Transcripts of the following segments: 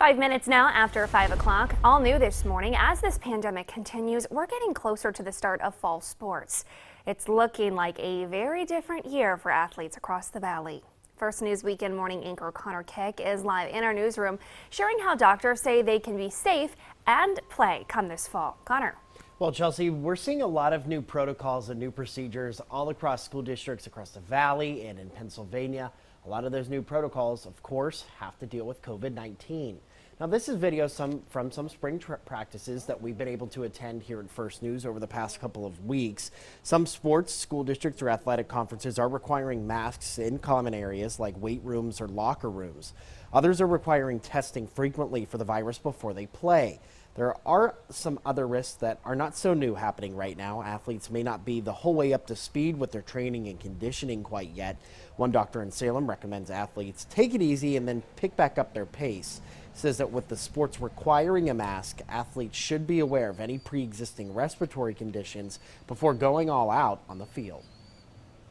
5 minutes now after 5 o'clock. All new this morning. As this pandemic continues, we're getting closer to the start of fall sports. It's looking like a very different year for athletes across the valley. First News Weekend morning anchor Connor Keck is live in our newsroom, sharing how doctors say they can be safe and play come this fall. Connor. Well, Chelsea, we're seeing a lot of new protocols and new procedures all across school districts across the valley and in Pennsylvania. A lot of those new protocols, of course, have to deal with COVID-19. Now, this is video from some spring practices that we've been able to attend here at First News over the past couple of weeks. Some sports, school districts, or athletic conferences are requiring masks in common areas like weight rooms or locker rooms. Others are requiring testing frequently for the virus before they play. There are some other risks that are not so new happening right now. Athletes may not be the whole way up to speed with their training and conditioning quite yet. One doctor in Salem recommends athletes take it easy and then pick back up their pace. Says that with the sports requiring a mask, athletes should be aware of any pre-existing respiratory conditions before going all out on the field.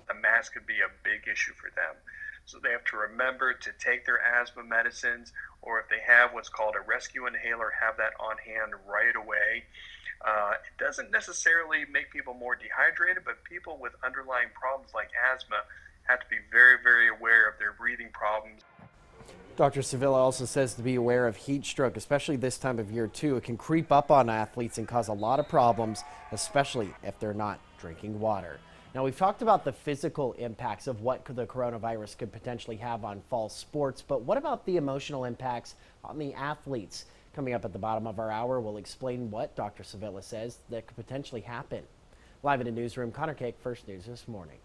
A mask could be a big issue for them. So they have to remember to take their asthma medicines, or if they have what's called a rescue inhaler, have that on hand right away. It doesn't necessarily make people more dehydrated, but people with underlying problems like asthma have to be very, very aware of their breathing problems. Dr. Sevilla also says to be aware of heat stroke, especially this time of year too. It can creep up on athletes and cause a lot of problems, especially if they're not drinking water. Now, we've talked about the physical impacts of what the coronavirus could potentially have on fall sports, but what about the emotional impacts on the athletes? Coming up at the bottom of our hour, we'll explain what Dr. Sevilla says that could potentially happen. Live in the newsroom, Connor Keck, First News this morning.